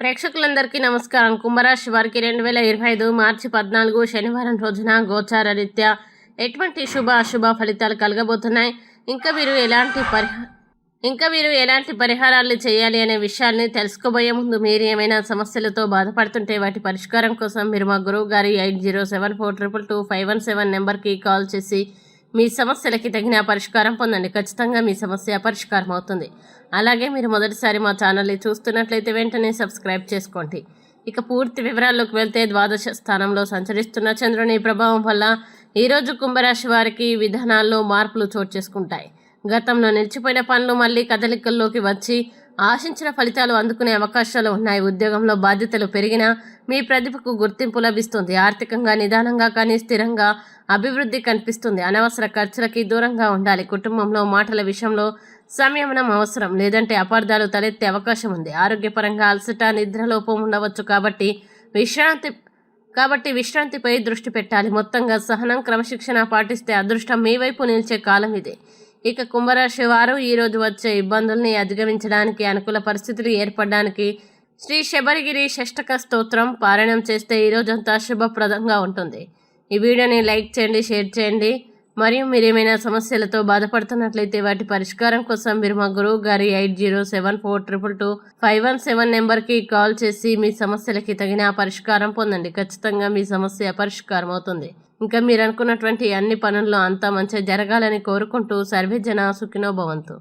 ప్రేక్షకులందరికీ నమస్కారం. కుంభరాశి వారికి 2025 మార్చి 14 శనివారం రోజున గోచార రీత్యా ఎటువంటి శుభ అశుభ ఫలితాలు కలగబోతున్నాయి, ఇంకా మీరు ఎలాంటి పరిహారాలు చేయాలి అనే విషయాల్ని తెలుసుకోబోయే ముందు మీరు ఏమైనా సమస్యలతో బాధపడుతుంటే వాటి పరిష్కారం కోసం మీరు మా గురువు గారి 8074222517 నెంబర్కి కాల్ చేసి మీ సమస్యలకి తగిన పరిష్కారం పొందండి. ఖచ్చితంగా మీ సమస్య పరిష్కారం అవుతుంది. అలాగే మీరు మొదటిసారి మా ఛానల్ని చూస్తున్నట్లయితే వెంటనే సబ్స్క్రైబ్ చేసుకోండి. ఇక పూర్తి వివరాల్లోకి వెళ్తే ద్వాదశ స్థానంలో సంచరిస్తున్న చంద్రుని ప్రభావం వల్ల ఈరోజు కుంభరాశి వారికి విధానాల్లో మార్పులు చోటు చేసుకుంటాయి. గతంలో నిలిచిపోయిన పనులు మళ్ళీ కదలికల్లోకి వచ్చి ఆశించిన ఫలితాలు అందుకునే అవకాశాలు ఉన్నాయి. ఉద్యోగంలో బాధ్యతలు పెరిగినా మీ ప్రతిభకు గుర్తింపు లభిస్తుంది. ఆర్థికంగా నిదానంగా కానీ స్థిరంగా అభివృద్ధి కనిపిస్తుంది. అనవసర ఖర్చులకి దూరంగా ఉండాలి. కుటుంబంలో మాటల విషయంలో సంయమనం అవసరం, లేదంటే అపార్థాలు తలెత్తే అవకాశం ఉంది. ఆరోగ్యపరంగా అలసట, నిద్రలోపం ఉండవచ్చు కాబట్టి విశ్రాంతిపై దృష్టి పెట్టాలి. మొత్తంగా సహనం, క్రమశిక్షణ పాటిస్తే అదృష్టం మీ వైపు నిలిచే కాలం ఇది. ఇక కుంభరాశి వారు ఈరోజు వచ్చే ఇబ్బందుల్ని అధిగమించడానికి, అనుకూల పరిస్థితులు ఏర్పడడానికి శ్రీ శబరిగిరి షష్టక స్తోత్రం పారాయణం చేస్తే ఈరోజంతా శుభప్రదంగా ఉంటుంది. ఈ వీడియోని లైక్ చేయండి, షేర్ చేయండి. మరియు మీరు ఏమైనా సమస్యలతో బాధపడుతున్నట్లయితే వాటి పరిష్కారం కోసం మీరు మా గురువు గారి 8074222517 నెంబర్కి కాల్ చేసి మీ సమస్యలకి తగిన పరిష్కారం పొందండి. ఖచ్చితంగా మీ సమస్య పరిష్కారం అవుతుంది. ఇంకా మీరు అనుకున్నటువంటి అన్ని పనుల్లో అంతా మంచిగా జరగాలని కోరుకుంటూ సర్వే జన సుఖినో భవంతు.